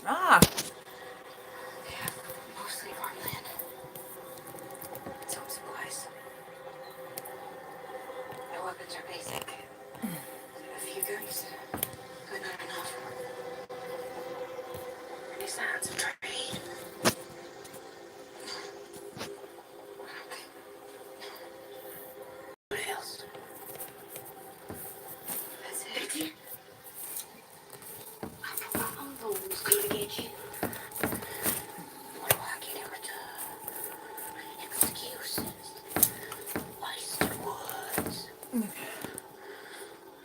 Ah. They have mostly farmland. Some supplies. Their weapons are basic. A few guns, but not enough. Any signs of trade? What else? That's it. I found those gonna get you. What do I get ever to? Excuses. Wasted woods.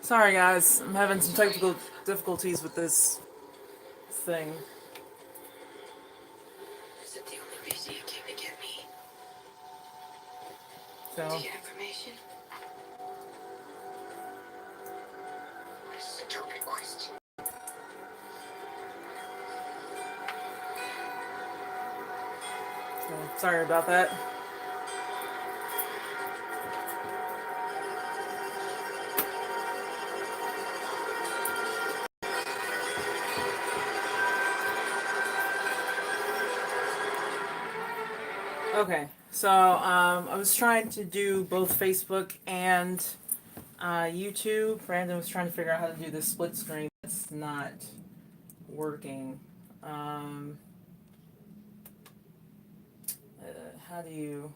Sorry, guys. I'm having some technical difficulties with this thing. Is it the only reason you came to get me? So. To get information? What a stupid question. So sorry about that. Okay, so I was trying to do both Facebook and YouTube. Brandon was trying to figure out how to do the split screen. It's not working. Um, how do you?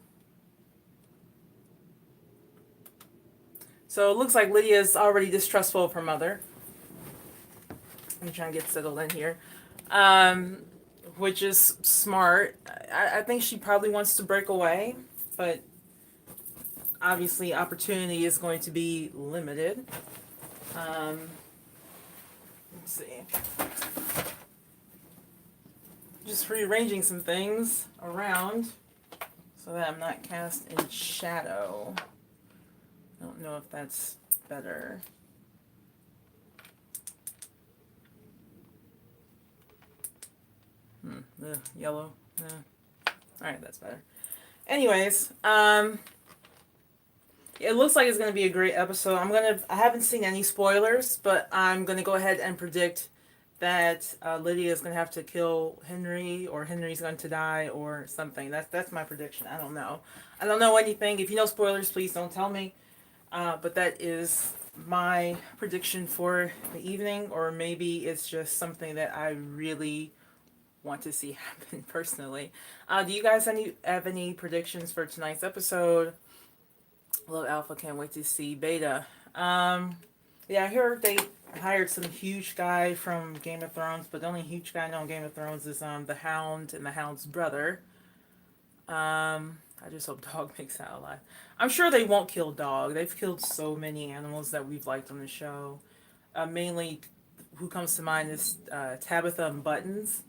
So it looks like Lydia's already distrustful of her mother. I'm trying to get settled in here. Um, which is smart. I think she probably wants to break away, but obviously opportunity is going to be limited. Let's see. Just rearranging some things around so that I'm not cast in shadow. I don't know if that's better. Yellow. Yeah. Alright, that's better. Anyways, it looks like it's gonna be a great episode. I haven't seen any spoilers, but I'm gonna go ahead and predict that Lydia is gonna have to kill Henry, or Henry's going to die, or something. That's my prediction. I don't know. I don't know anything. If you know spoilers, please don't tell me. But that is my prediction for the evening, or maybe it's just something that I really want to see happen personally. Do you guys have any predictions for tonight's episode? Love Alpha, can't wait to see Beta. Yeah, I heard they hired some huge guy from Game of Thrones, but the only huge guy I know in Game of Thrones is the Hound and the Hound's brother. I just hope Dog makes it out alive. I'm sure they won't kill Dog. They've killed so many animals that we've liked on the show. Mainly, who comes to mind is Tabitha and Buttons.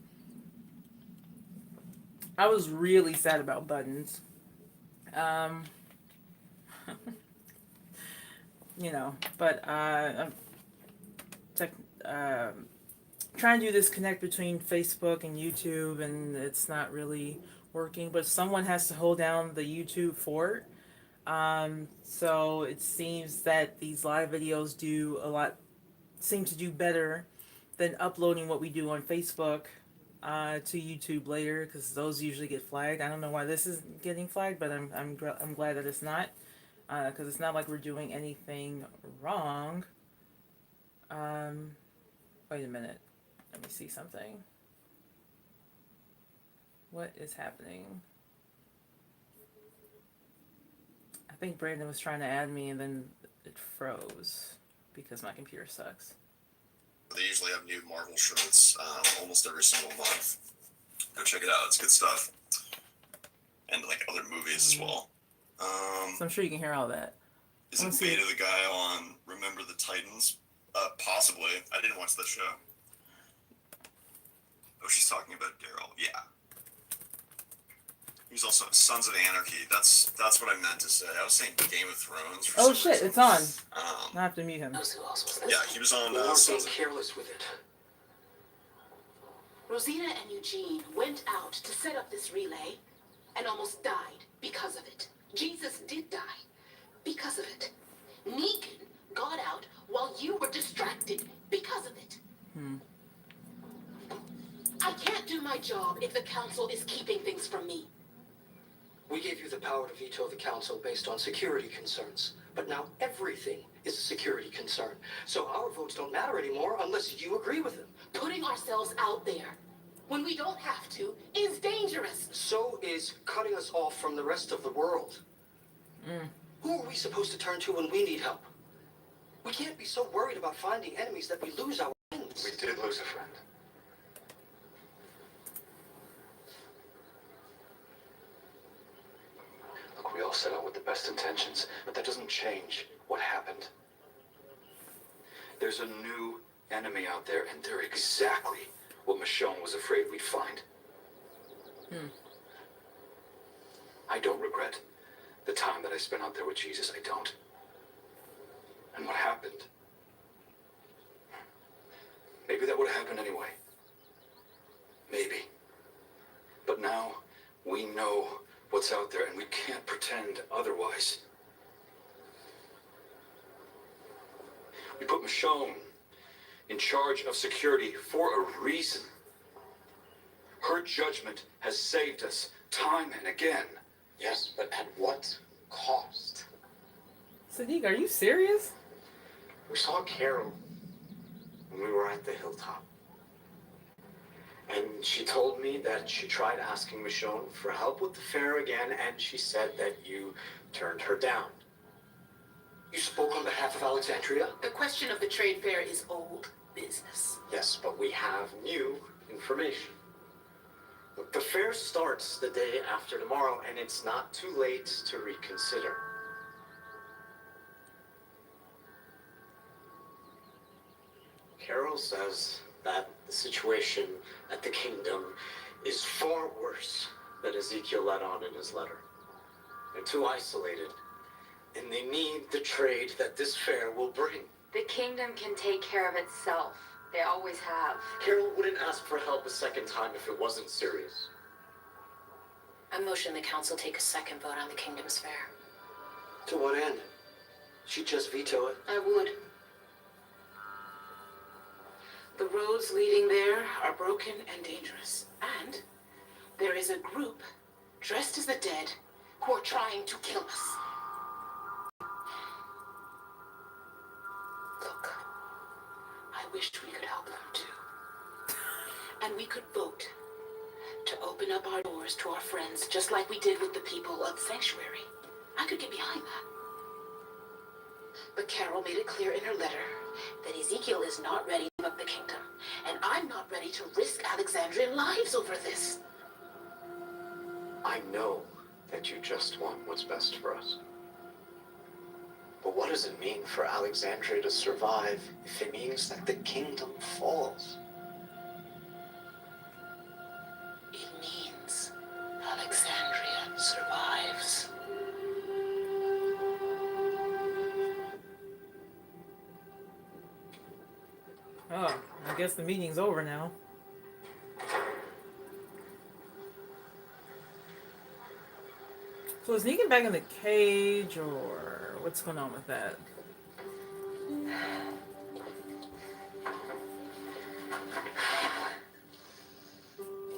I was really sad about Buttons. Um, but I'm tech, trying to do this connect between Facebook and YouTube, and it's not really working. But someone has to hold down the YouTube fort. So it seems that these live videos seem to do better than uploading what we do on Facebook to YouTube later, because those usually get flagged. I don't know why this is getting flagged, but I'm glad that it's not, because it's not like we're doing anything wrong. Wait a minute. Let me see something. What is happening? I think Brandon was trying to add me and then it froze because my computer sucks. They usually have new Marvel shirts almost every single month. Go check it out. It's good stuff. And like other movies as well. So I'm sure you can hear all that. Is it Beta the guy on Remember the Titans? Possibly. I didn't watch that show. Oh, she's talking about Daryl. Yeah. He's also Sons of Anarchy. That's what I meant to say. I was saying Game of Thrones. For oh shit! reason. It's on. I have to mute him. Yeah, he was on. Sons of... careless with it. Rosina and Eugene went out to set up this relay and almost died because of it. Jesus did die because of it. Negan got out while you were distracted because of it. I my job if the council is keeping things from me? We gave you the power to veto the council based on security concerns. But now everything is a security concern. So our votes don't matter anymore unless you agree with them. Putting ourselves out there when we don't have to is dangerous. So is cutting us off from the rest of the world. Who are we supposed to turn to when we need help? We can't be so worried about finding enemies that we lose our friends. We did lose a friend. Look, we all set out with the best intentions, but that doesn't change what happened. There's a new enemy out there, and they're exactly what Michonne was afraid we'd find. I don't regret the time that I spent out there with Jesus. I don't. And what happened? Maybe that would have happened anyway. Maybe. But now we know what's out there, and we can't pretend otherwise. We put Michonne in charge of security for a reason. Her judgment has saved us time and again. Yes, but at what cost? Sadiq, are you serious? We saw Carol when we were at the hilltop. And she told me that she tried asking Michonne for help with the fair again, and she said that you turned her down. You spoke on behalf of Alexandria? The question of the trade fair is old business. Yes, but we have new information. Look, the fair starts the day after tomorrow, and it's not too late to reconsider. Carol says that the situation at the kingdom is far worse than Ezekiel let on in his letter. They're too isolated, and they need the trade that this fair will bring. The kingdom can take care of itself. They always have. Carol wouldn't ask for help a second time if it wasn't serious. I motion the council take a second vote on the kingdom's fair. To what end? She'd just veto it. I would. The roads leading there are broken and dangerous. And there is a group dressed as the dead who are trying to kill us. Look, I wish we could help them too. And we could vote to open up our doors to our friends just like we did with the people of Sanctuary. I could get behind that. But Carol made it clear in her letter that Ezekiel is not ready to give up the kingdom. And I'm not ready to risk Alexandrian lives over this. I know that you just want what's best for us. But what does it mean for Alexandria to survive if it means that the kingdom falls? It means Alexandria survives. Oh, I guess the meeting's over now. So is Negan back in the cage, or what's going on with that?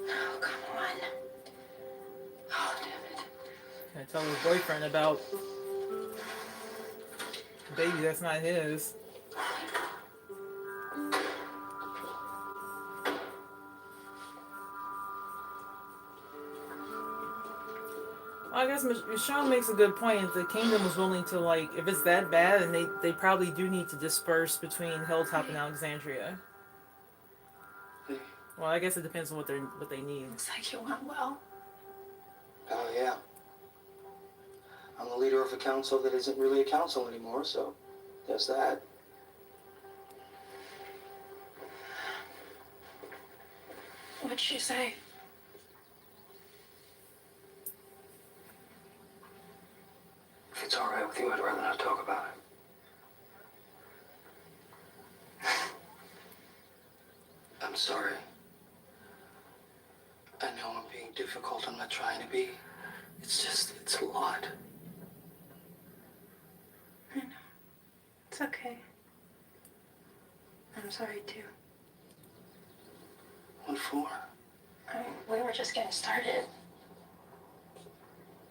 Oh, come on. Oh, damn it. Can I tell his boyfriend about a baby that's not his? I guess Michonne makes a good point. The kingdom was willing to, like, if it's that bad, and they probably do need to disperse between Hilltop and Alexandria. Well, I guess it depends on what they need. Looks like you went well. Oh, yeah. I'm the leader of a council that isn't really a council anymore, so there's that. What'd she say? If it's all right with you, I'd rather not talk about it. I'm sorry. I know I'm being difficult. I'm not trying to be. It's a lot. I know. It's okay. I'm sorry too. What for? I I mean, we were just getting started.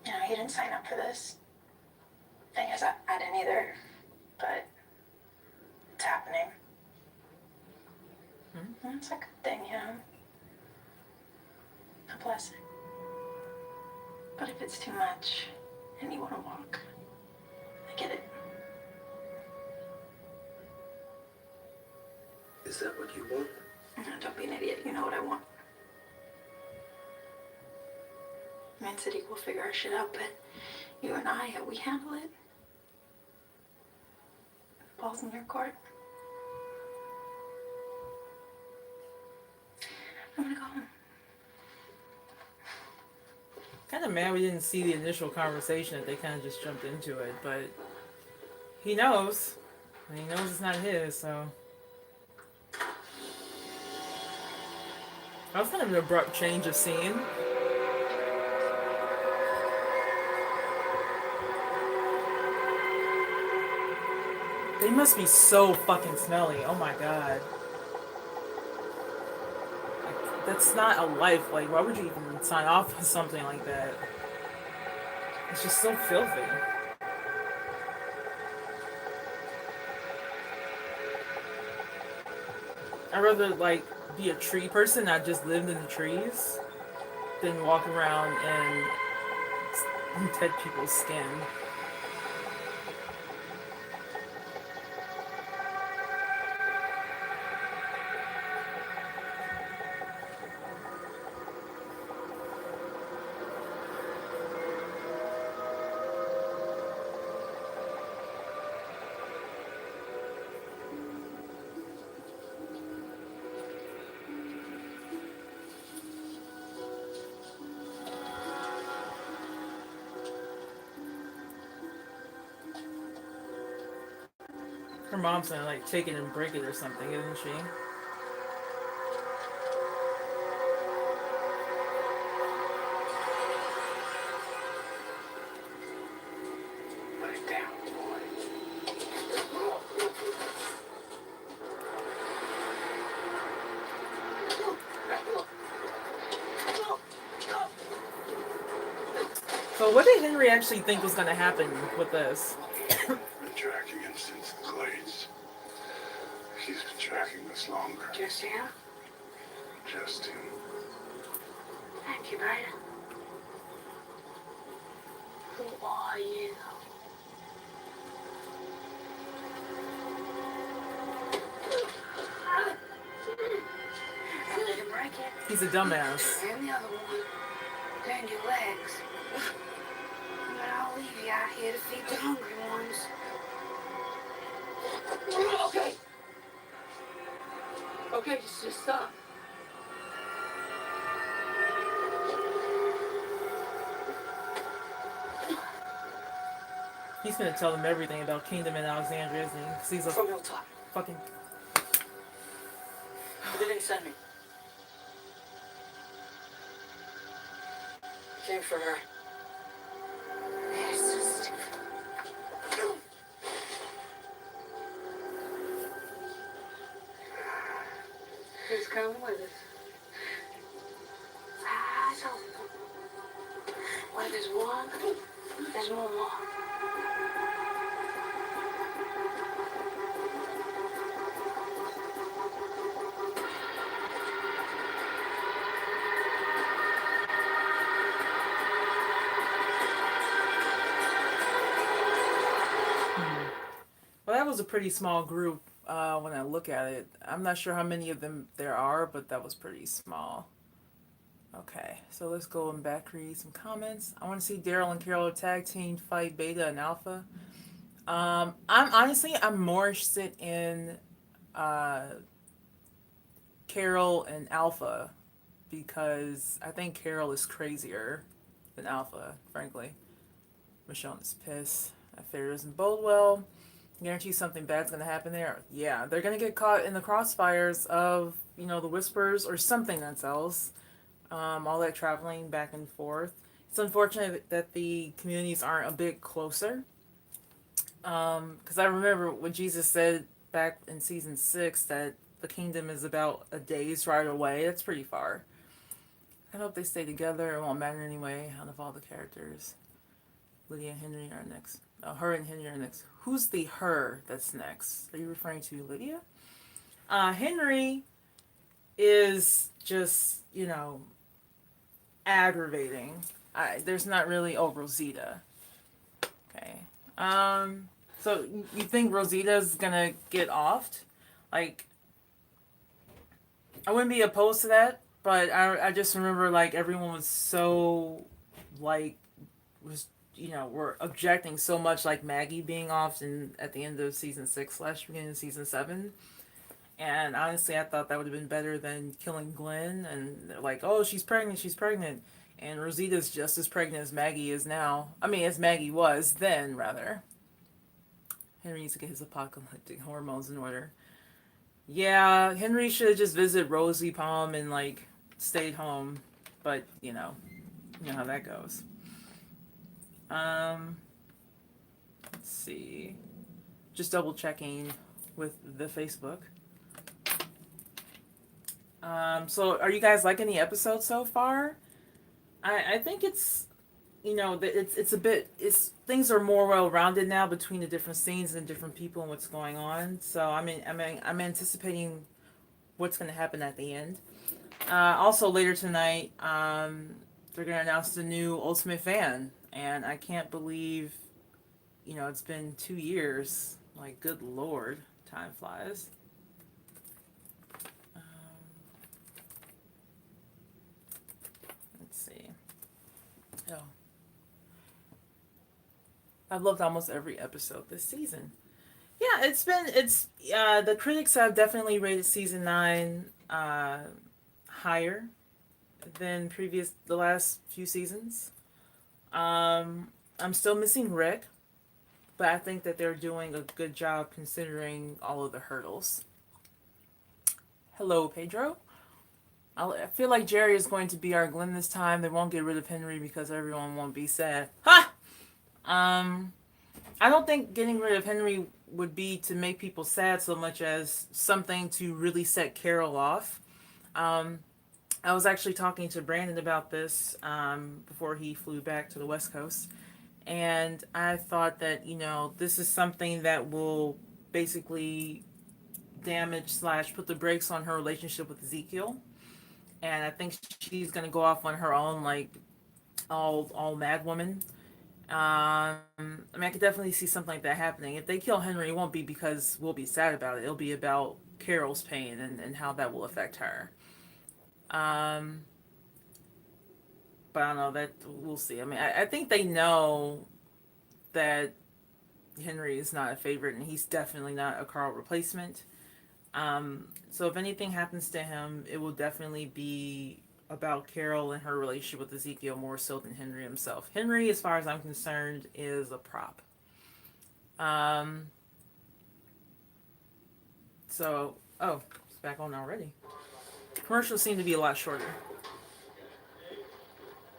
You know, he didn't sign up for this. Thing is, I didn't either. But it's happening. And it's a good thing, you know. A blessing. But if it's too much and you want to walk, I get it. Is that what you want? No, don't be an idiot. You know what I want. Man City, we'll figure our shit out, but you and I, we handle it. The ball's in your court. I'm gonna go home. Kind of mad we didn't see the initial conversation, that they kind of just jumped into it, but he knows. And he knows it's not his, so. That was kind of an abrupt change of scene. They must be so fucking smelly. Oh my god. Like, that's not a life. Like, why would you even sign off on something like that? It's just so filthy. I'd rather, like, be a tree person, not just live in the trees, than walk around in dead people's skin. Her mom's gonna like take it and break it or something, isn't she? Put it down, boy. So what did Henry actually think was gonna happen with this? Been tracking him since the Glades. He's been tracking us longer. Just him? Just him. Thank you, Brandon. Who are you? I let him break it. He's a dumbass. And the other one. Bend your legs. But I'll leave you out here to feed the hungry ones. Okay. Okay, just stop. He's gonna tell them everything about Kingdom and Alexandria, isn't he? 'Cause he's a From Hilltop. fucking... They didn't send me. Came for her. They're so stupid. Who's coming with us? Eyes open. Where there's one, there's more. Well, that was a pretty small group when I look at it. I'm not sure how many of them there are, but that was pretty small. Okay, so let's go and back read some comments. I want to see Daryl and Carol tag team fight Beta and Alpha. I'm more interested in Carol and Alpha because I think Carol is crazier than Alpha, frankly. Michonne is pissed. That fear doesn't bode well. Guarantee something bad's gonna happen there. Yeah, they're gonna get caught in the crossfires of, you know, the Whispers or something that's else. All that traveling back and forth. It's unfortunate that the communities aren't a bit closer. Because I remember when Jesus said back in season 6 that the kingdom is about a day's ride away. That's pretty far. I hope they stay together. It won't matter anyway out of all the characters. Lydia and Henry are next. Oh, her and Henry are next. Who's the her that's next? Are you referring to Lydia? Henry is just, aggravating. There's not really... Oh, Rosita. Okay. So you think Rosita's gonna get offed? Like, I wouldn't be opposed to that, but I just remember, like, everyone was so, like, were objecting so much, like Maggie being off at the end of season 6 / beginning of season 7. And honestly, I thought that would have been better than killing Glenn. And they're like, oh, she's pregnant. And Rosita's just as pregnant as Maggie is now. I mean, as Maggie was then, rather. Henry needs to get his apocalyptic hormones in order. Yeah, Henry should have just visited Rosie Palm and, like, stayed home. But, you know how that goes. Let's see. Just double checking with the Facebook. So are you guys liking the episode so far? I think it's, things are more well-rounded now between the different scenes and different people and what's going on. So I'm anticipating what's going to happen at the end. Also later tonight, they're going to announce the new Ultimate Fan, and I can't believe, it's been 2 years. Like, good Lord, time flies. Let's see. Oh. I've loved almost every episode this season. Yeah, the critics have definitely rated season 9 higher than the last few seasons. I'm still missing Rick, but I think that they're doing a good job considering all of the hurdles. Hello, Pedro. I feel like Jerry is going to be our Glenn this time. They won't get rid of Henry because everyone won't be sad. Ha! I don't think getting rid of Henry would be to make people sad so much as something to really set Carol off. I was actually talking to Brandon about this before he flew back to the West Coast. And I thought that, this is something that will basically damage / put the brakes on her relationship with Ezekiel. And I think she's going to go off on her own, like, all mad woman. I could definitely see something like that happening. If they kill Henry, it won't be because we'll be sad about it. It'll be about Carol's pain and how that will affect her. But I don't know, that we'll see. I think they know that Henry is not a favorite, and he's definitely not a Carl replacement. So if anything happens to him, it will definitely be about Carol and her relationship with Ezekiel more so than Henry himself. Henry, as far as I'm concerned, is a prop. It's back on already. Commercials seem to be a lot shorter.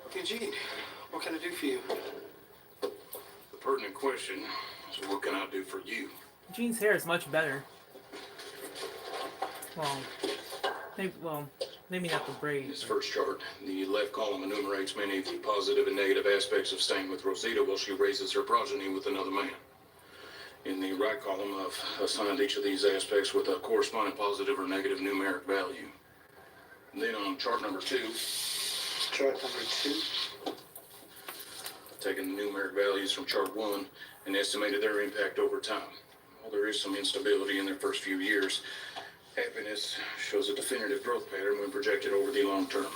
Okay, Gene, what can I do for you? The pertinent question is, what can I do for you? Gene's hair is much better. Maybe not the braid. This first chart, the left column enumerates many of the positive and negative aspects of staying with Rosita while she raises her progeny with another man. In the right column, I've assigned each of these aspects with a corresponding positive or negative numeric value. And then on chart number 2... Chart number 2? Taking the numeric values from chart 1 and estimated their impact over time. While there is some instability in their first few years, happiness shows a definitive growth pattern when projected over the long term.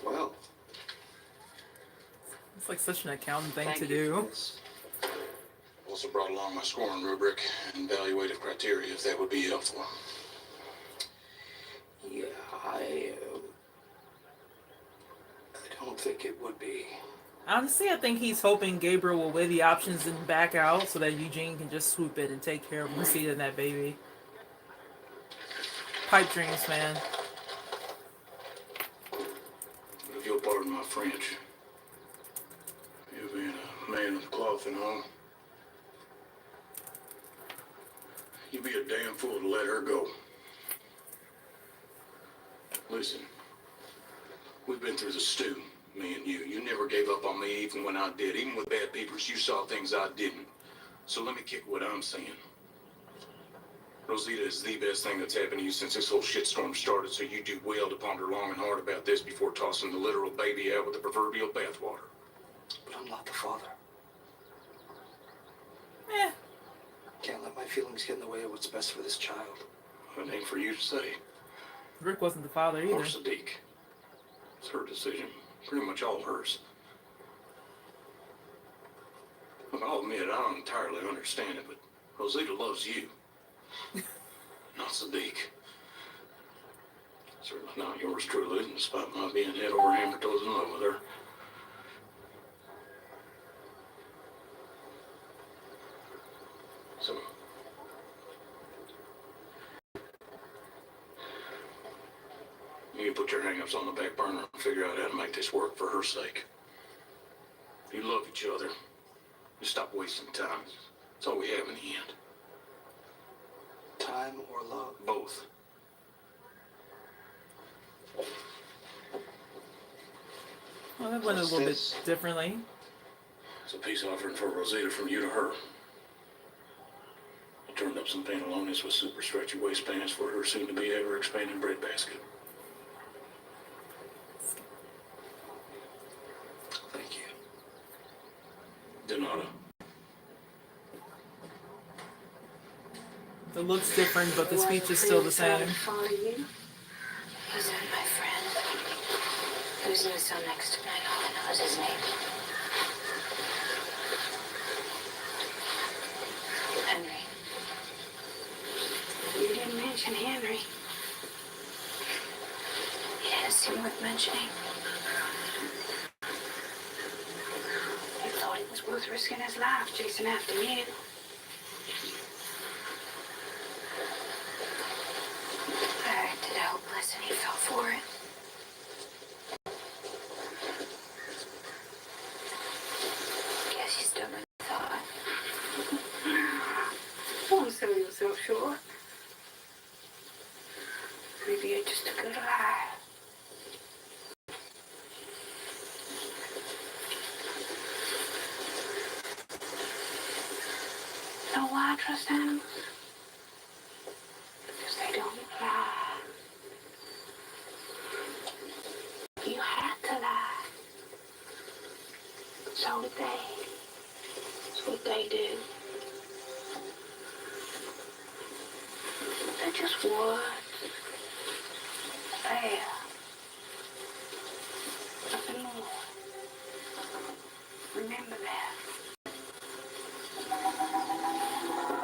Well, it's like such an accountant thing to do. Also brought along my scoring rubric and evaluative criteria, if that would be helpful. Yeah, I don't think it would be. Honestly, I think he's hoping Gabriel will weigh the options and back out so that Eugene can just swoop in and take care of Lucia and that baby. Pipe dreams, man. If you'll pardon my French, you being a man of cloth and all, you'd be a damn fool to let her go. Listen, We've been through the stew, me and you. You never gave up on me even when I did. Even with bad peepers, you saw things I didn't. So let me kick what I'm saying. Rosita is the best thing that's happened to you since this whole shitstorm started, so you do well to ponder long and hard about this before tossing the literal baby out with the proverbial bathwater. But I'm not the father. Eh. Can't let my feelings get in the way of what's best for this child. It ain't for you to say. Rick wasn't the father either. Or Sadiq. It's her decision. Pretty much all hers. Look, I'll admit, I don't entirely understand it, but Rosita loves you. Not Sadiq. Certainly not yours truly, despite my being head over hammer toes in love with her. So, you can put your hang-ups on the back burner and figure out how to make this work for her sake. You love each other. Just stop wasting time. That's all we have in the end. Time or love? Both. Well, that went a What's little this? bit differently. It's a peace offering for Rosita from you to her. I turned up some pantalones with super stretchy waistbands for her soon-to-be ever-expanding breadbasket. Thank you. De nada. It looks different, but the speech is still the same. Follow you? He's not my friend. Who's in the cell next to me? All I know is his name. Henry. You didn't mention Henry. He didn't seem worth mentioning. He thought it was worth risking his life chasing after you. I acted helpless and he fell for it. Guess he's dumber than I thought. Don't sell yourself short. Maybe you're just a good lie. Know why I trust animals? Because they don't lie. You had to lie. So did they. That's what they do. They're just words. There. Nothing more. Remember that.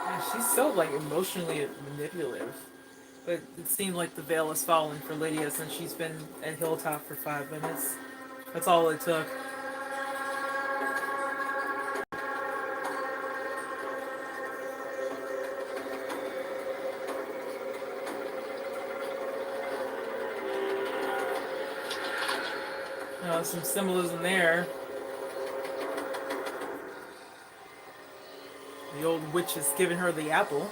Yeah, she's so like emotionally manipulative. But it seemed like the veil is falling for Lydia since she's been at Hilltop for 5 minutes. That's all it took. Some symbolism there. The old witch is giving her the apple.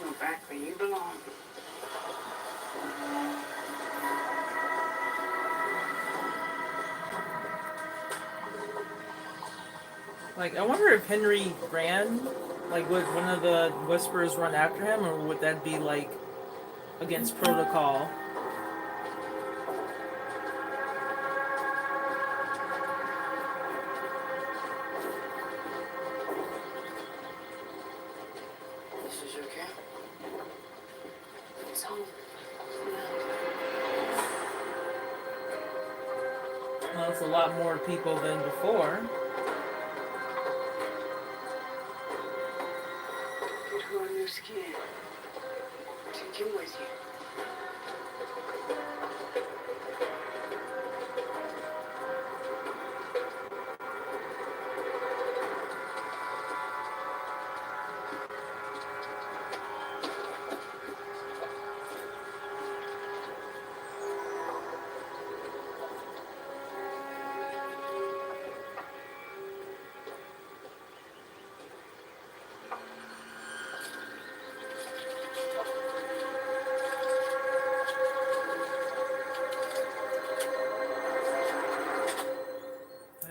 You're back where you belong. Like, I wonder if Henry ran, like, would one of the Whisperers run after him, or would that be, like, against protocol? This is your camp? It's home. Well, it's a lot more people than before. Get her on your skin. Take him with you.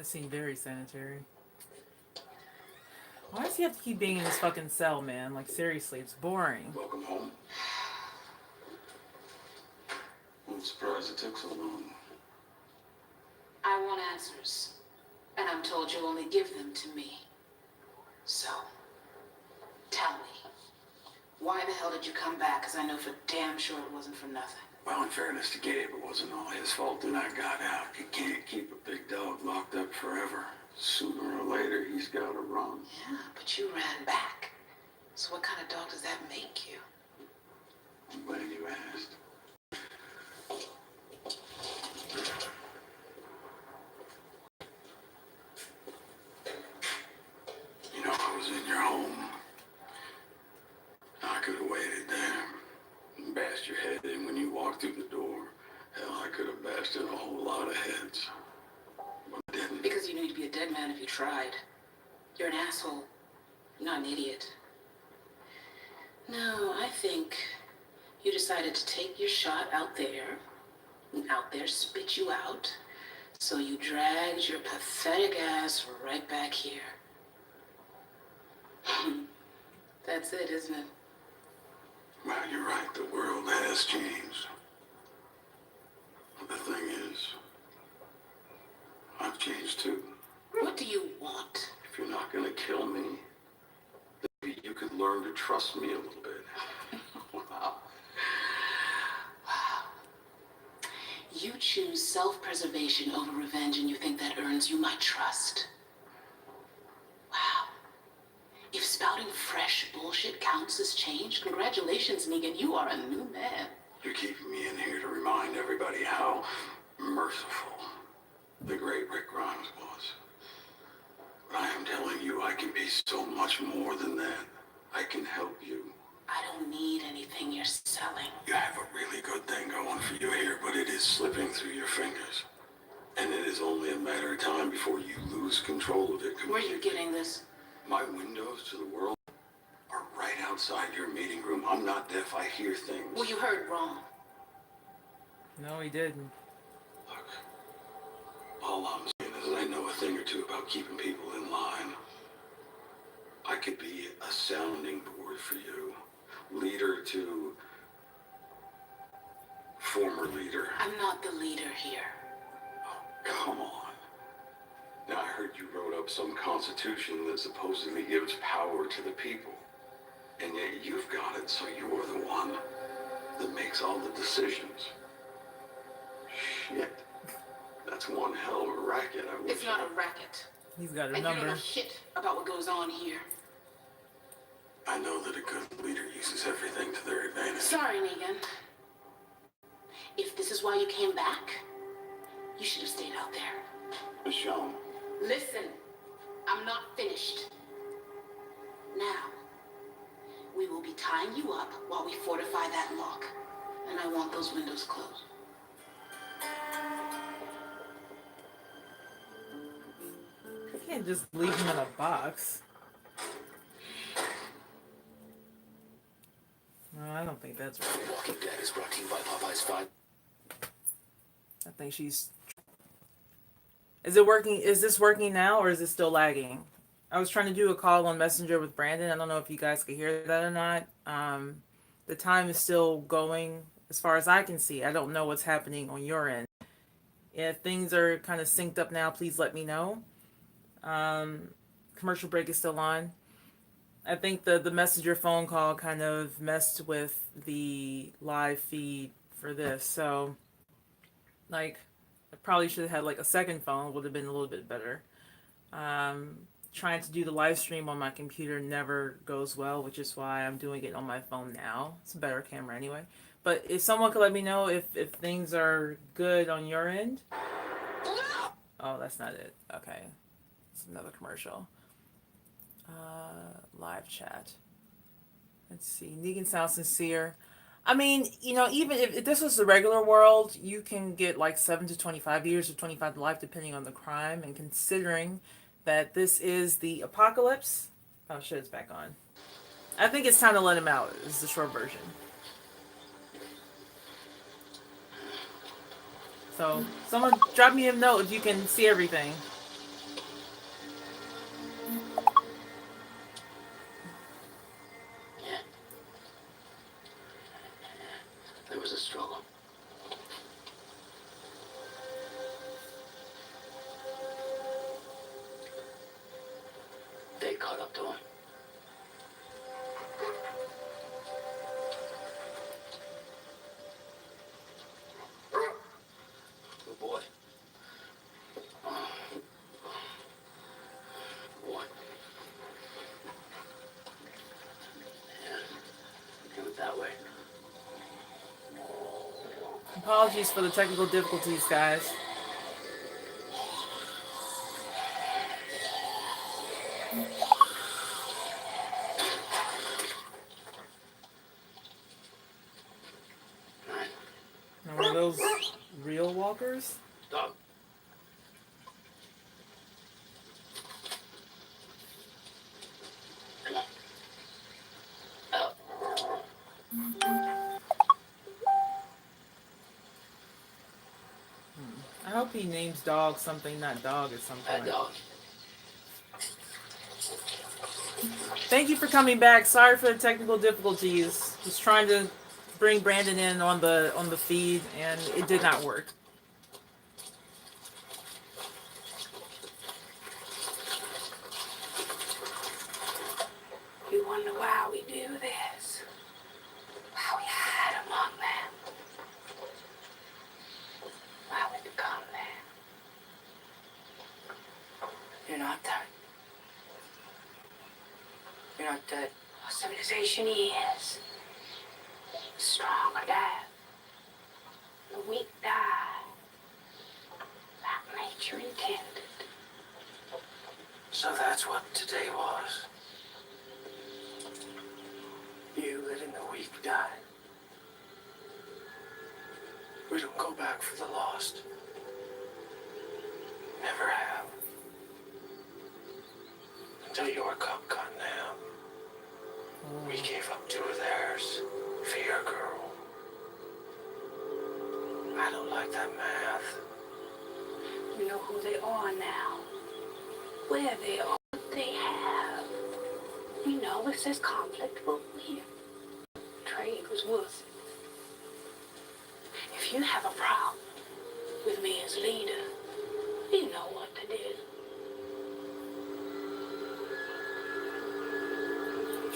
That seemed very sanitary. Why does he have to keep being in this fucking cell, man? Like, seriously, it's boring. Welcome home. I'm surprised it took so long. I want answers. And I'm told you'll only give them to me. So, tell me. Why the hell did you come back? Because I know for damn sure it wasn't for nothing. Well, in fairness to Gabe, it wasn't all his fault that I got out. You can't keep a big dog locked up forever. Sooner or later, he's got to run. Yeah, but you ran back. So what kind of dog does that make you? I'm glad you asked. You know, I was in your home. I could have waited there and bashed your head in when you walked through the door. Hell, I could have bashed in a whole lot of heads. But I didn't. Because you knew you'd be a dead man if you tried. You're an asshole. You're not an idiot. No, I think you decided to take your shot out there, and out there spit you out, so you dragged your pathetic ass right back here. That's it, isn't it? Well, you're right. The world has changed. But the thing is, I've changed too. What do you want? If you're not gonna kill me, maybe you could learn to trust me a little bit. Wow. Wow. You choose self-preservation over revenge, and you think that earns you my trust. Wow. If spouting fresh bullshit counts as change, congratulations, Negan. You are a new man. You're keeping me in here to remind everybody how merciful the great Rick Grimes was. But I am telling you, I can be so much more than that. I can help you. I don't need anything you're selling. You have a really good thing going for you here, but it is slipping through your fingers. And it is only a matter of time before you lose control of it completely. Where are you getting this? My windows to the world are right outside your meeting room. I'm not deaf. I hear things. Well, you heard wrong. No, he didn't. Look, all I'm saying is I know a thing or two about keeping people in line. I could be a sounding board for you. Leader to former leader. I'm not the leader here. Oh, come on. Now, I heard you wrote up some constitution that supposedly gives power to the people. And yet you've got it, so you're the one that makes all the decisions. Shit. That's one hell of a racket. It's not a racket. He's got a And you number. don't know shit about what goes on here. I know that a good leader uses everything to their advantage. Sorry, Negan. If this is why you came back, you should have stayed out there. Michonne. Listen, I'm not finished. Now, we will be tying you up while we fortify that lock. And I want those windows closed. You can't just leave him in a box. No, I don't think that's right. Walking Dead is brought to you by Popeye's 5. I think she's... Is it working? Is this working now, or is it still lagging? I was trying to do a call on Messenger with Brandon. I don't know if you guys could hear that or not. The time is still going as far as I can see. I don't know what's happening on your end. If things are kind of synced up now, please let me know. Commercial break is still on. I think the Messenger phone call kind of messed with the live feed for this. So, like, I probably should have had like a second phone. Would have been a little bit better. Trying to do the live stream on my computer never goes well, which is why I'm doing it on my phone now. It's a better camera anyway. But if someone could let me know if things are good on your end. Oh, that's not it. Okay. It's another commercial. Live chat. Let's see. Negan sounds sincere. I mean, you know, even if this was the regular world, you can get like 7 to 25 years or 25 to life depending on the crime. And considering that this is the apocalypse. Oh shit, it's back on. I think it's time to let him out, is the short version. So, someone drop me a note if you can see everything. struggle. They caught up to him. Good boy. Boy. Yeah, do it that way. Apologies for the technical difficulties, guys. Now, were those real walkers? Dog. Come on. Out. I hope he names dog something, not dog at some point. Bad dog. Thank you for coming back. Sorry for the technical difficulties. Was trying to bring Brandon in on the feed, and it did not work. You wonder why we do this? Why we hide among them? Why we become them? You're not that. You're not that. Our civilization is. The strong are dead. The weak die. Like nature intended. So that's what today was. You letting the weak die. We don't go back for the lost. Never have. Until your cup got down. We gave up two of theirs for your girl. I don't like that math. We know who they are now. Where they are, what they have. We know if there's conflict, we'll win. Trade was worth it. If you have a problem with me as leader, you know what to do.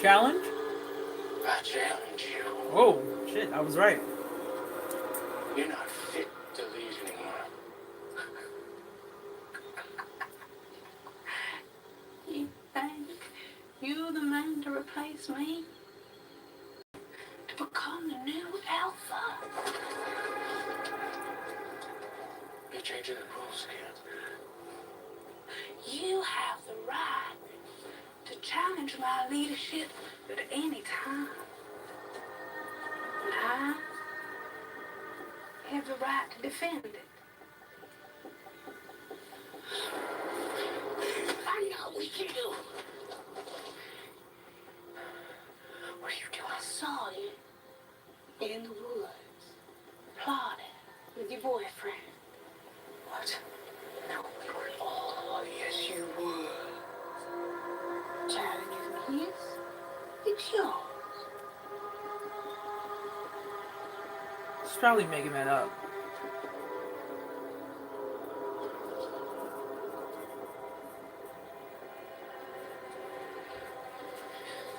Challenge? I challenge you. Oh, shit, I was right. You're not fit to lead anymore. You think you're the man to replace me? To become the new alpha? You're changing the rules again. You have the right to challenge my leadership at any time. And I have the right to defend it. I know we can do. What are you doing? I saw you in the woods, plotting with your boyfriend. What? No, we were Oh, yes, you would. challenging his. It's yours. She's probably making that up.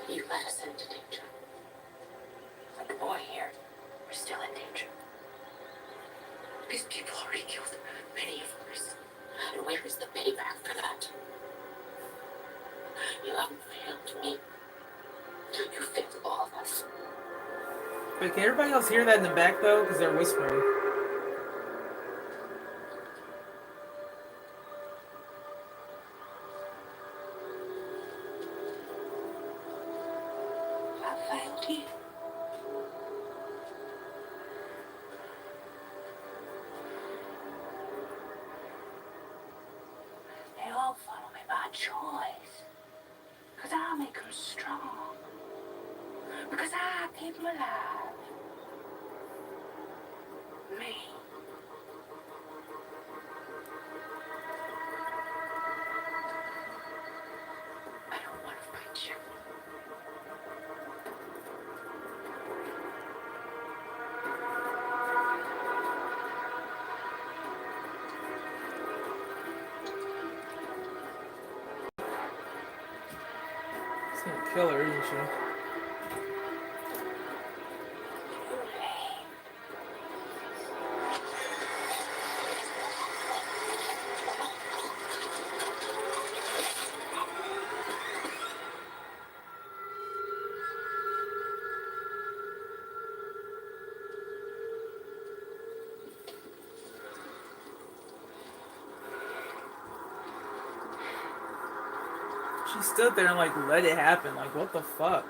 You led us into danger. Like the boy here, we're still in danger. These people already killed many of us. And where is the payback for that? You haven't failed me. You failed all of us. Wait, can everybody else hear that in the back, though? Because they're whispering. I failed you. They all follow me by choice. Because I make them strong. Because I keep them alive. Me. I don't want to fight you. She's gonna kill her, isn't she? She stood there and like let it happen. Like, what the fuck?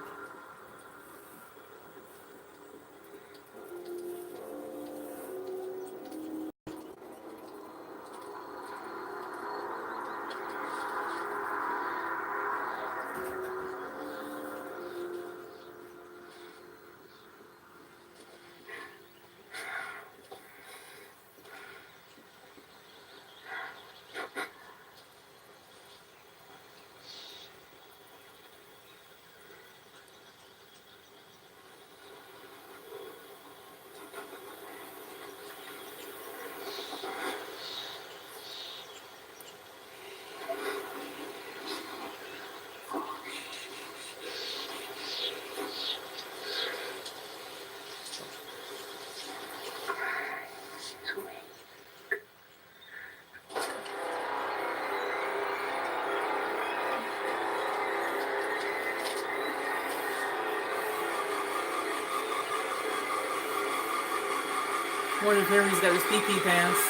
Wonder if Henry's got his pee-pee pants.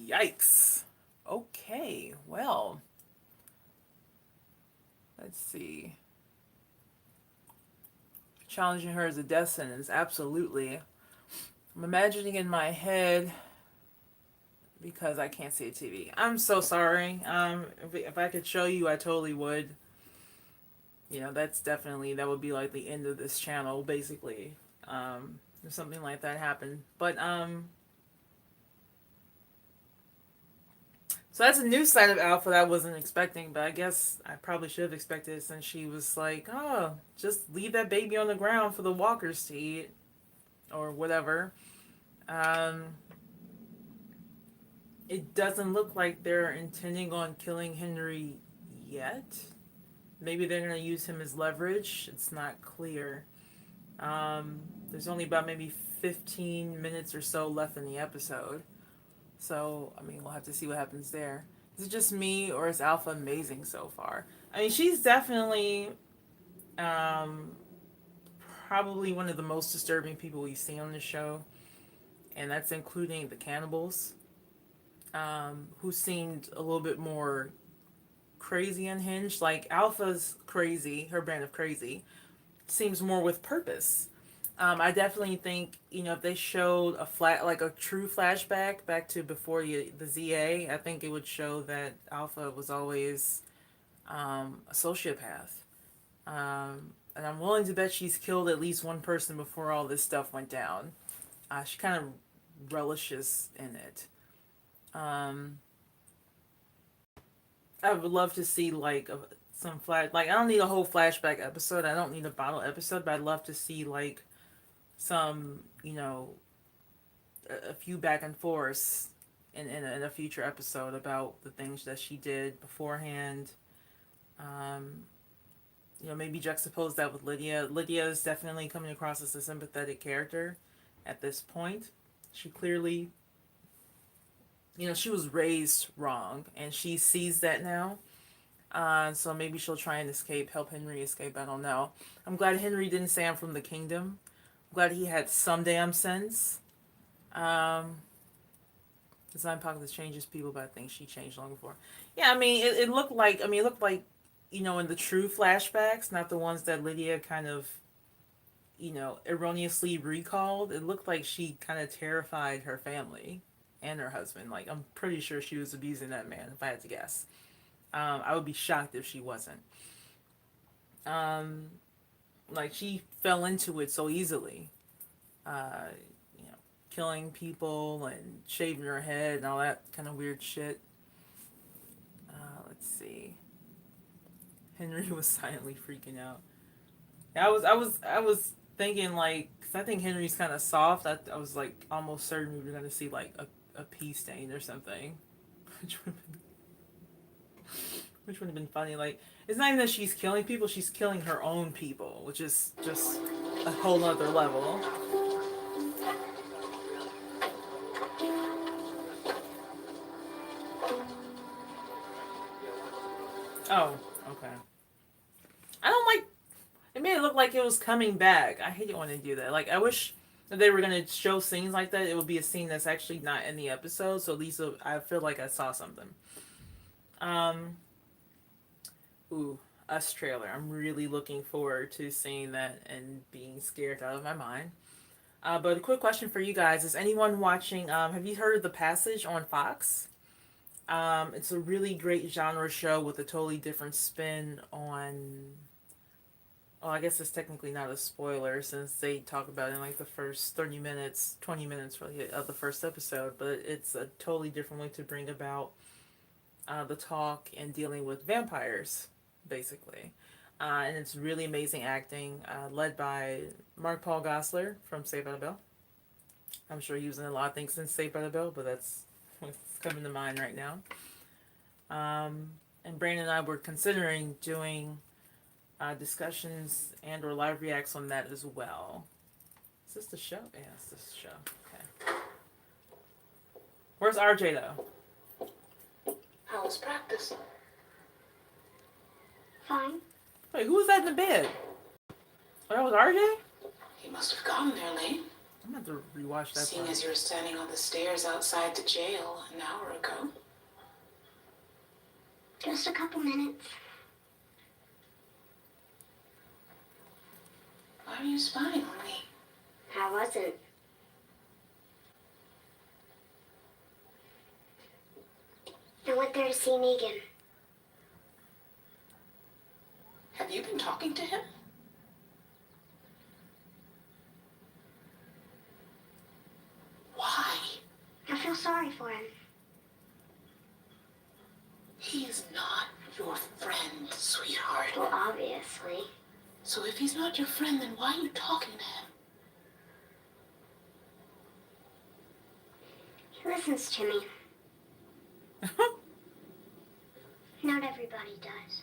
Yikes. Okay, well. Let's see. Challenging her as a death sentence, absolutely. I'm imagining in my head, because I can't see a TV. I'm so sorry. If I could show you, I totally would. You know, that's definitely, that would be like the end of this channel, basically. If something like that happened. But, so that's a new side of Alpha that I wasn't expecting, but I guess I probably should have expected it since she was like, oh, just leave that baby on the ground for the walkers to eat. Or whatever. It doesn't look like they're intending on killing Henry yet. Maybe they're going to use him as leverage. It's not clear. There's only about maybe 15 minutes or so left in the episode. So, I mean, we'll have to see what happens there. Is it just me, or is Alpha amazing so far? I mean, she's definitely probably one of the most disturbing people we've seen on the show. And that's including the cannibals, who seemed a little bit more crazy unhinged. Like, Alpha's crazy, her brand of crazy, seems more with purpose. I definitely think, you know, if they showed a true flashback back to before the ZA, I think it would show that Alpha was always a sociopath. And I'm willing to bet she's killed at least one person before all this stuff went down. She kind of relishes in it. I would love to see like some I don't need a whole flashback episode. I don't need a bottle episode, but I'd love to see like some, you know, a few back and forths in a future episode about the things that she did beforehand. You know, maybe juxtapose that with Lydia. Lydia is definitely coming across as a sympathetic character at this point. She clearly, you know, she was raised wrong, and she sees that now. So maybe she'll try and escape, help Henry escape. I don't know. I'm glad Henry didn't say I'm from the kingdom. I'm glad he had some damn sense. Design Apocalypse changes people, but I think she changed long before. Yeah, I mean, it looked like, you know, in the true flashbacks, not the ones that Lydia kind of, you know, erroneously recalled. It looked like she kind of terrified her family and her husband. Like, I'm pretty sure she was abusing that man, if I had to guess. I would be shocked if she wasn't. Like, she fell into it so easily. You know, killing people and shaving her head and all that kind of weird shit. Let's see. Henry was silently freaking out. I was thinking like, 'cause I think Henry's kind of soft. I was like almost certain we were gonna see like a pee stain or something, which would have been, which would have been funny. Like, it's not even that she's killing people; she's killing her own people, which is just a whole nother level. Oh, okay. I don't like. It made it look like it was coming back. I hate it when they do that. Like, I wish if they were gonna show scenes like that, it would be a scene that's actually not in the episode. So at least I feel like I saw something. Um. Ooh, Us trailer. I'm really looking forward to seeing that and being scared out of my mind. But a quick question for you guys: is anyone watching? Have you heard of The Passage on Fox? It's a really great genre show with a totally different spin on. Well, I guess it's technically not a spoiler since they talk about it in like the first 30 minutes, 20 minutes really of the first episode, but it's a totally different way to bring about the talk and dealing with vampires, basically. And it's really amazing acting, led by Mark Paul Gosselaar from Saved by the Bell. I'm sure he was in a lot of things since Saved by the Bell, but that's what's coming to mind right now. And Brandon and I were considering doing discussions and or live reacts on that as well. Is this the show? Yeah, it's this show. Okay. Where's RJ though? How was practice? Fine. Wait, who was that in the bed? Oh, that was RJ? He must have gotten there late. I'm gonna have to rewatch that Seeing part. as you were standing on the stairs outside the jail an hour ago. Just a couple minutes. Why are you spying on me? I wasn't. I went there to see Megan. Have you been talking to him? Why? I feel sorry for him. He is not your friend, sweetheart. Well, obviously. So if he's not your friend, then why are you talking to him? He listens to me. Not everybody does.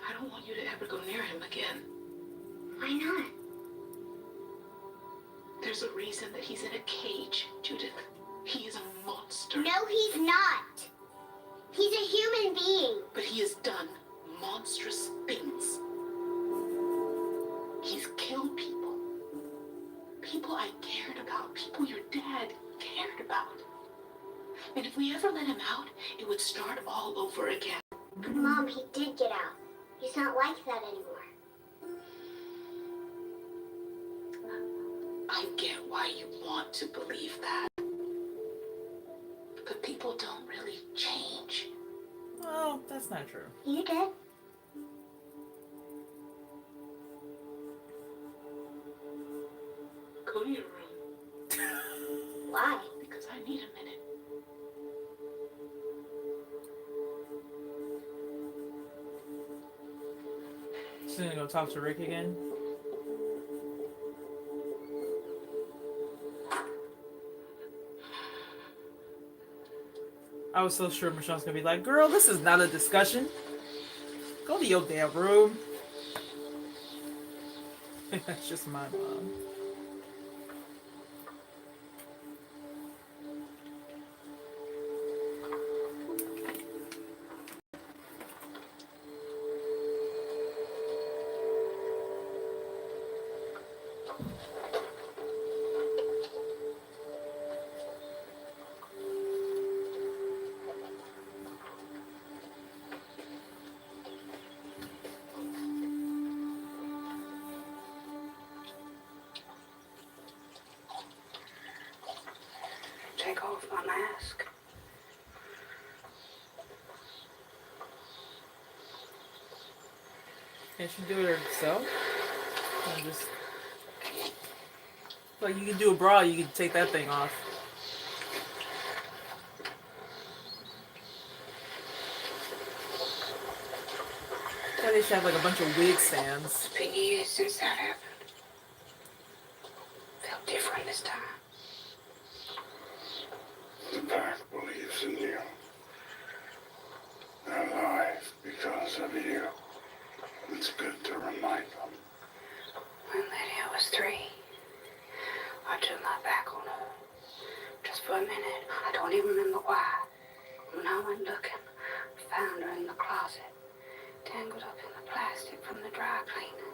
I don't want you to ever go near him again. Why not? There's a reason that he's in a cage, Judith. He is a monster. No, he's not. He's a human being. But he has done monstrous things. He's killed people. People I cared about. People your dad cared about. And if we ever let him out, it would start all over again. Mom, he did get out. He's not like that anymore. I get why you want to believe that. But people don't really change. Well, that's not true. You did. Go to your room. Why? Because I need a minute. She's gonna go talk to Rick again. I was so sure Michelle's gonna be like, girl, this is not a discussion. Go to your damn room. That's just my mom. Take off my mask. Can't she do it herself? And just like you can do a bra, you can take that thing off. Why they should have like a bunch of wig stands? It's been years since that happened. Felt different this time. The pack believes in you. They're alive because of you. It's good to remind them. When Lydia was 3, I turned my back on her. Just for a minute. I don't even remember why. When I went looking, I found her in the closet, tangled up in the plastic from the dry cleaner.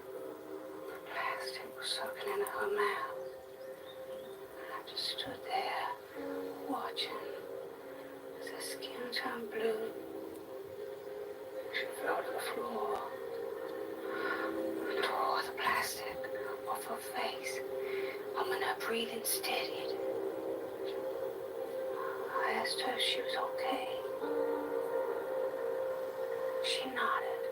The plastic was soaking into her mouth. And I just stood there, watching as her skin turned blue. She fell to the floor, tore the plastic off her face, and when her breathing steadied, I asked her if she was okay. She nodded.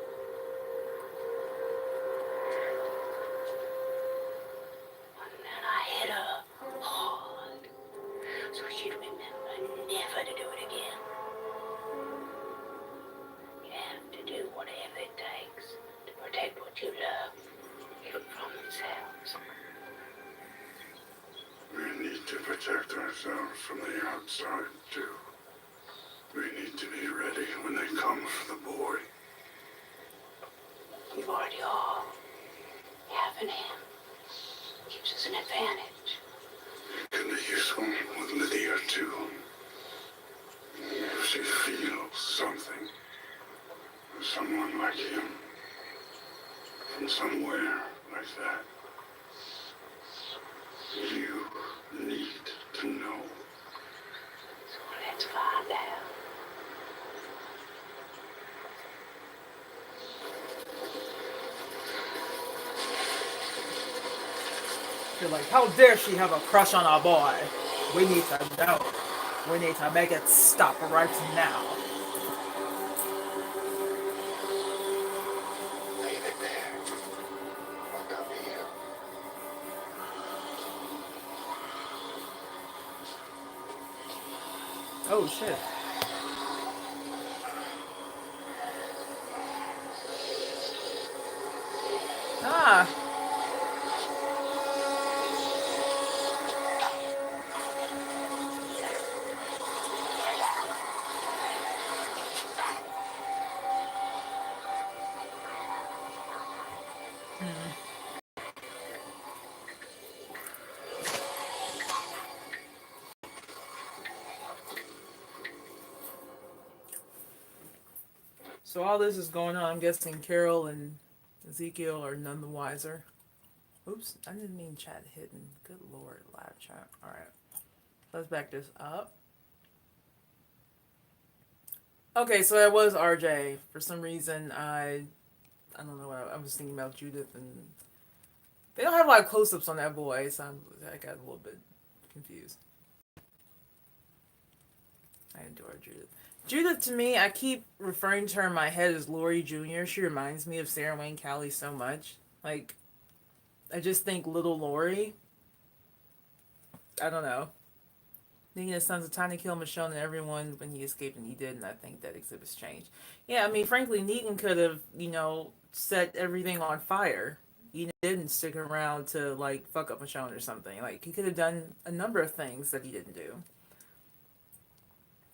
And then I hit her hard, so she'd remember never to do it again. You have to do whatever it takes to protect what you love, even from themselves. We need to protect ourselves from the outside, too. We need to be ready when they come for the boy. You already are. Having him gives us an advantage. It can be useful with Lydia, too. If she feels something, someone like him, from somewhere like that, you need to know. So let's find out. You're like, how dare she have a crush on our boy? We need to know. We need to make it stop right now. Leave it there. Look up here. Oh shit. Ah. So all this is going on. I'm guessing Carol and Ezekiel are none the wiser. Oops, I didn't mean chat hidden. Good lord, live chat. Alright. Let's back this up. Okay, so that was RJ. For some reason, I don't know what I was thinking about Judith, and they don't have a lot of close-ups on that boy, so I got a little bit confused. I adore Judith. Judith, to me, I keep referring to her in my head as Lori Jr. She reminds me of Sarah Wayne Callie so much. Like, I just think little Lori. I don't know. Negan sons of Tiny kill Michonne and everyone when he escaped, and he did, and I think that exhibits change. Yeah, I mean, frankly, Negan could have, set everything on fire. He didn't stick around to, like, fuck up Michonne or something. Like, he could have done a number of things that he didn't do.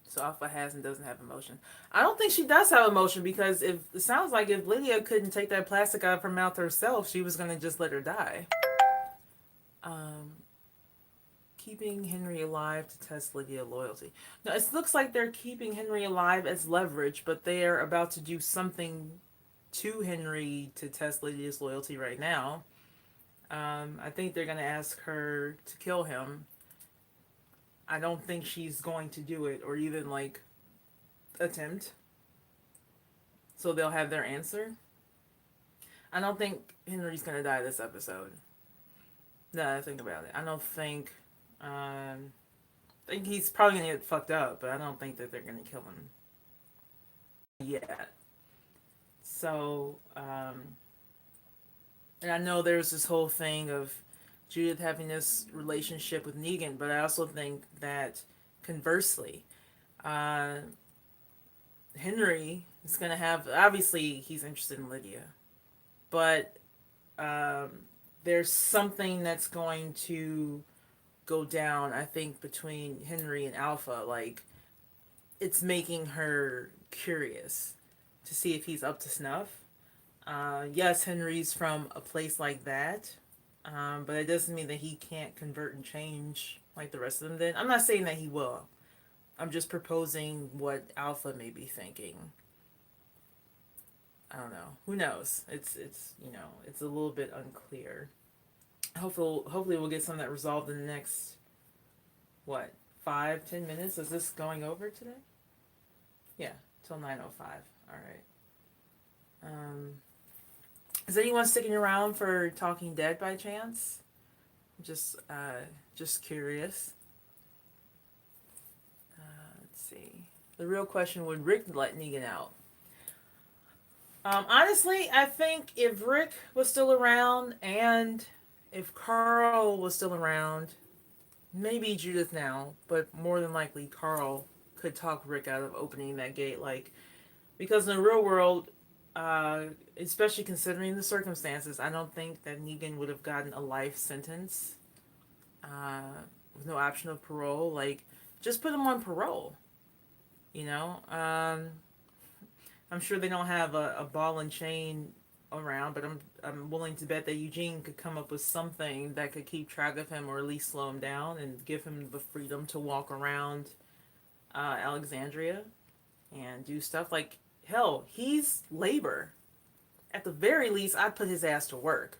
So Alpha has and doesn't have emotion. I don't think she does have emotion, because it sounds like if Lydia couldn't take that plastic out of her mouth herself, she was going to just let her die. Keeping Henry alive to test Lydia loyalty. Now, it looks like they're keeping Henry alive as leverage, but they are about to do something to Henry to test Lydia's loyalty right now. I think they're going to ask her to kill him. I don't think she's going to do it, or even, like, attempt. So they'll have their answer. I don't think Henry's going to die this episode. Now that I think about it. I don't think... I think he's probably going to get fucked up, but I don't think that they're going to kill him yet. So, and I know there's this whole thing of Judith having this relationship with Negan, but I also think that conversely, Henry It's gonna have, obviously he's interested in Lydia, but there's something that's going to go down, I think, between Henry and Alpha. Like, it's making her curious to see if he's up to snuff. Yes, Henry's from a place like that, but it doesn't mean that he can't convert and change like the rest of them did. I'm not saying that he will. I'm just proposing what Alpha may be thinking. I don't know. Who knows? It's it's a little bit unclear. Hopefully we'll get some of that resolved in the next, what, 5-10 minutes. Is this going over today? Yeah, till 9:05. All right. Is anyone sticking around for Talking Dead by chance? Just curious. Let's see. The real question: would Rick let Negan out? Honestly, I think if Rick was still around and if Carl was still around, maybe Judith now, but more than likely Carl could talk Rick out of opening that gate. Like, because in the real world, especially considering the circumstances, I don't think that Negan would have gotten a life sentence with no option of parole. Like, just put him on parole. You know, I'm sure they don't have a ball and chain around, but I'm willing to bet that Eugene could come up with something that could keep track of him or at least slow him down and give him the freedom to walk around Alexandria and do stuff. Like, hell, he's labor. At the very least, I'd put his ass to work.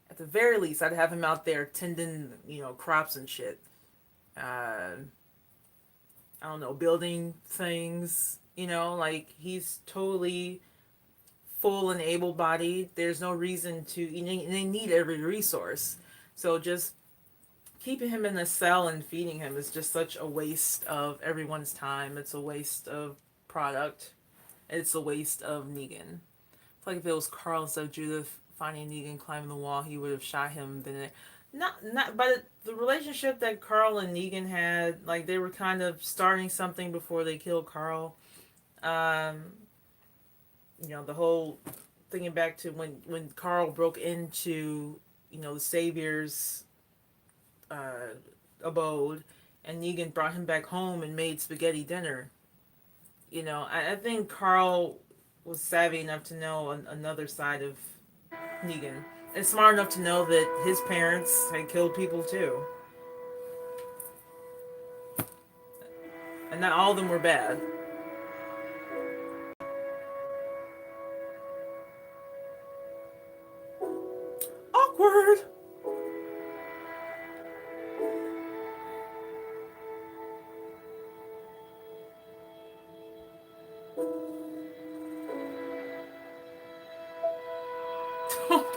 At the very least, I'd have him out there tending, crops and shit. I don't know, building things, like, he's totally full and able-bodied. There's no reason to, they need every resource. So just keeping him in a cell and feeding him is just such a waste of everyone's time. It's a waste of product. It's a waste of Negan. It's like if it was Carl instead of Judith finding Negan climbing the wall, he would have shot him. Then but the relationship that Carl and Negan had, like, they were kind of starting something before they killed Carl. The whole thinking back to when Carl broke into, the Savior's abode, and Negan brought him back home and made spaghetti dinner. I think Carl was savvy enough to know another side of Negan, and smart enough to know that his parents had killed people too. And not all of them were bad. Awkward!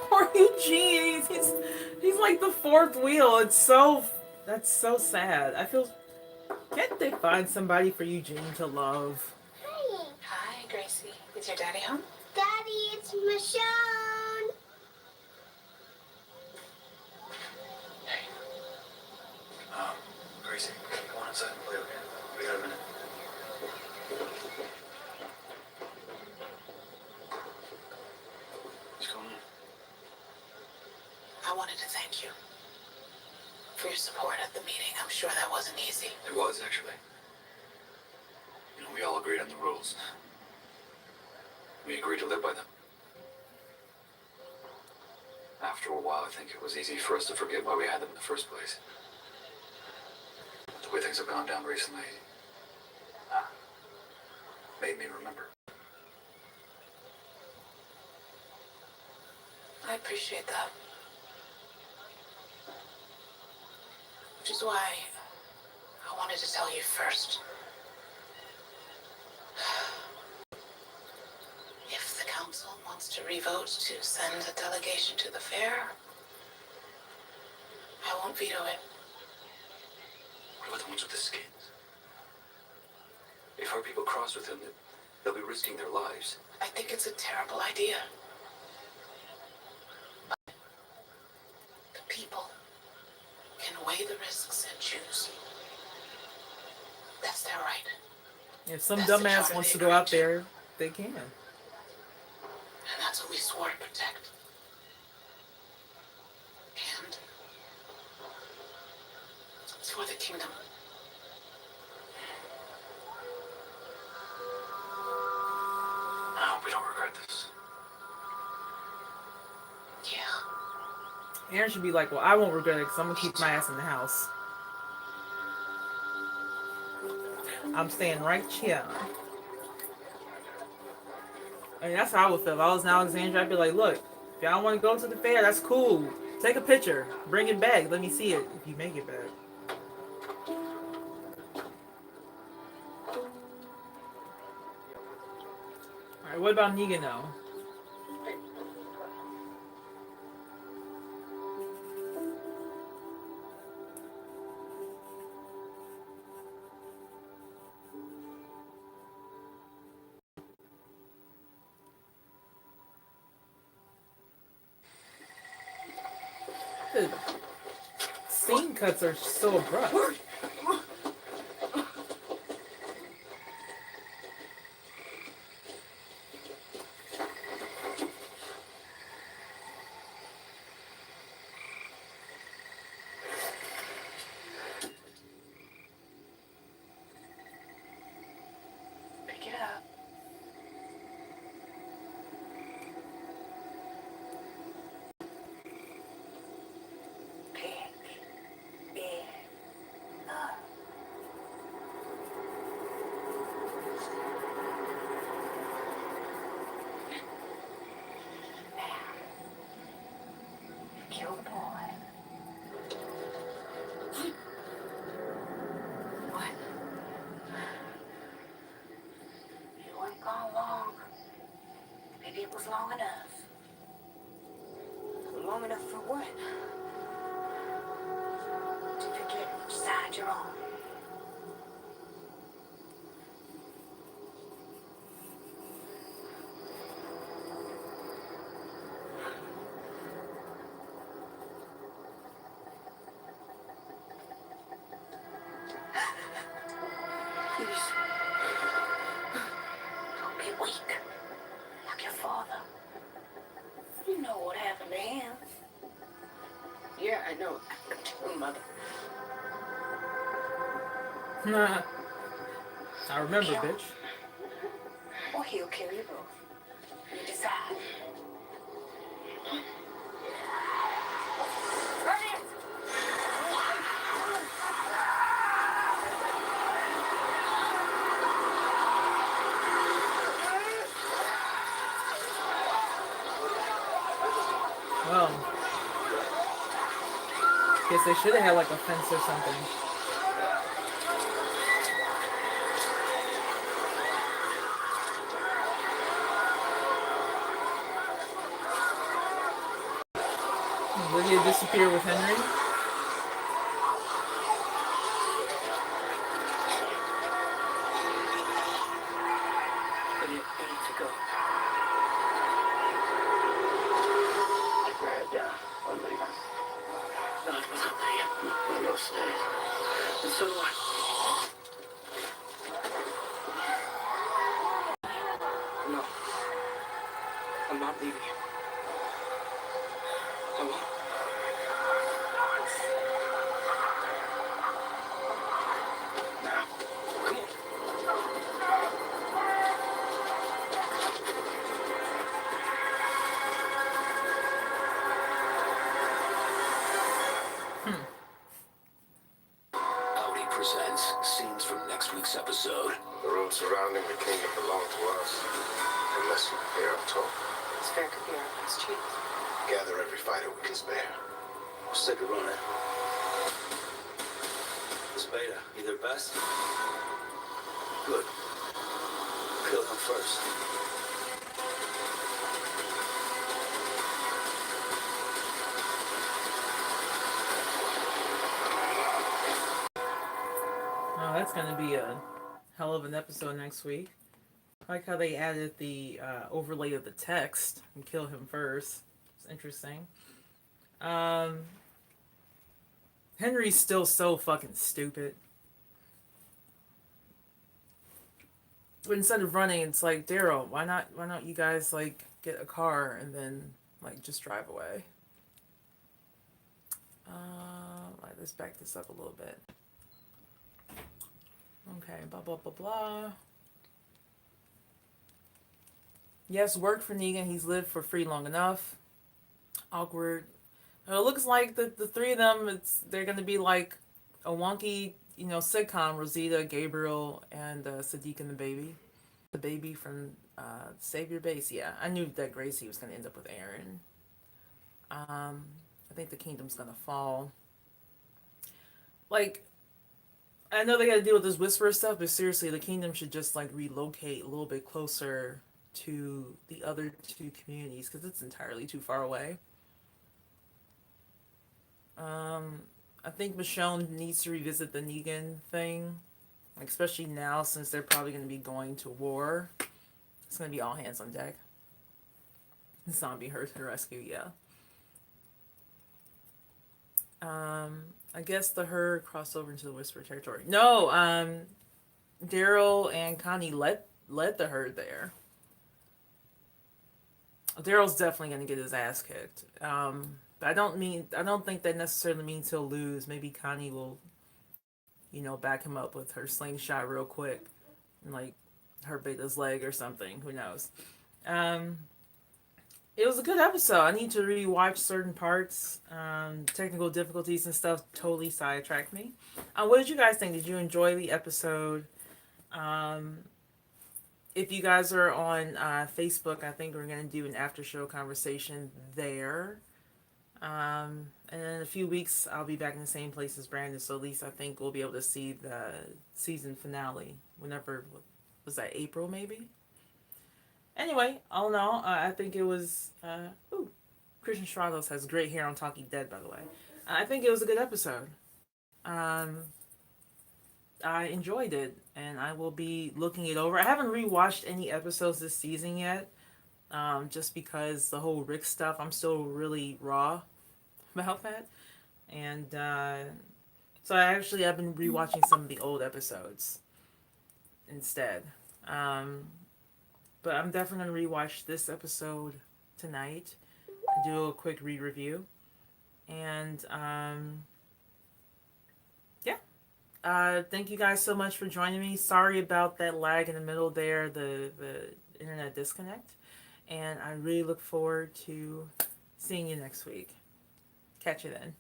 Poor Eugene. He's like the fourth wheel. That's so sad. I feel, can't they find somebody for Eugene to love? Hi. Hi, Gracie. Is your daddy home? Daddy, it's Michonne. Hey. Gracie, go on inside and play, okay? We got a minute. What's going on? I wanted to thank you for your support at the meeting. I'm sure that wasn't easy. It was, actually. We all agreed on the rules. We agreed to live by them. After a while, I think it was easy for us to forget why we had them in the first place. The way things have gone down recently made me remember. I appreciate that. Which is why I wanted to tell you first. If the council wants to revote to send a delegation to the fair, I won't veto it. What about the ones with the skins? If our people cross with them, they'll be risking their lives. I think it's a terrible idea. But the people can weigh the risks and choose. That's their right. If some That's the dumbass charter wants to they go out agreed to. there they can. And that's what we swore to protect. And it's for the kingdom. I hope we don't regret this. Yeah. Aaron should be like, well, I won't regret it because I'm going to keep my ass in the house. I'm staying right here. I mean, that's how I would feel. If I was in Alexandria, I'd be like, look, if y'all want to go to the fair, that's cool. Take a picture. Bring it back. Let me see it if you make it back. Alright, what about Negan now? The scene cuts are so abrupt. Pick it up. Pick it up. Kill the boy. What? You weren't gone long. Maybe it was long enough. Long enough for what? To forget which side you're on. Please. Don't be weak. Like your father. You know what happened to him. Yeah, I know. Mother. I remember, Kill. bitch. Or he'll kill you both. You decide. Run it! Well, guess they should have had like a fence or something. Lydia disappear with Henry. Ready to go. Grab down. I'm leaving. Not without me. You'll stay. And so do I. No. I'm not leaving you. I won't. Now. Come on. Audi presents scenes from next week's episode. The road surrounding the kingdom belong to us, unless you hear them talk. It's fair could be our best chance. Gather every fighter we can spare. We're sick of running. Spada, you their best? Good. Kill him first. Oh, that's gonna be a hell of an episode next week. I like how they added the overlay of the text and kill him first. It's interesting. Henry's still so fucking stupid. But instead of running, it's like, Daryl, why not you guys like get a car and then like just drive away? Let's back this up a little bit. Okay, blah blah blah blah. Yes, worked for Negan. He's lived for free long enough. Awkward. It looks like the three of them, they're gonna be like a wonky, sitcom. Rosita, Gabriel, and Sadiq and the baby. The baby from Save Your Base. Yeah, I knew that Gracie was gonna end up with Aaron. I think the kingdom's gonna fall. Like, I know they gotta deal with this Whisperer stuff, but seriously, the kingdom should just like relocate a little bit closer to the other two communities because it's entirely too far away. I think Michonne needs to revisit the Negan thing, like, especially now since they're probably going to be going to war. It's going to be all hands on deck. Zombie herd rescue, yeah. I guess the herd crossed over into the Whisper territory. No, Daryl and Connie led the herd there. Daryl's definitely going to get his ass kicked. I don't think that necessarily means he'll lose. Maybe Connie will, back him up with her slingshot real quick and like hurt Beta's leg or something. Who knows? It was a good episode. I need to rewatch certain parts. Technical difficulties and stuff totally sidetracked me. What did you guys think? Did you enjoy the episode? If you guys are on Facebook, I think we're going to do an after show conversation there. And in a few weeks, I'll be back in the same place as Brandon, so at least I think we'll be able to see the season finale whenever, was that April maybe? Anyway, all in all, I think it was, Christian Stratos has great hair on Talking Dead, by the way. I think it was a good episode. I enjoyed it, and I will be looking it over. I haven't rewatched any episodes this season yet, just because the whole Rick stuff, I'm still really raw about that. And so I've been rewatching some of the old episodes instead. But I'm definitely going to rewatch this episode tonight and do a quick re-review. And thank you guys so much for joining me. Sorry about that lag in the middle there, the internet disconnect. And I really look forward to seeing you next week. Catch you then.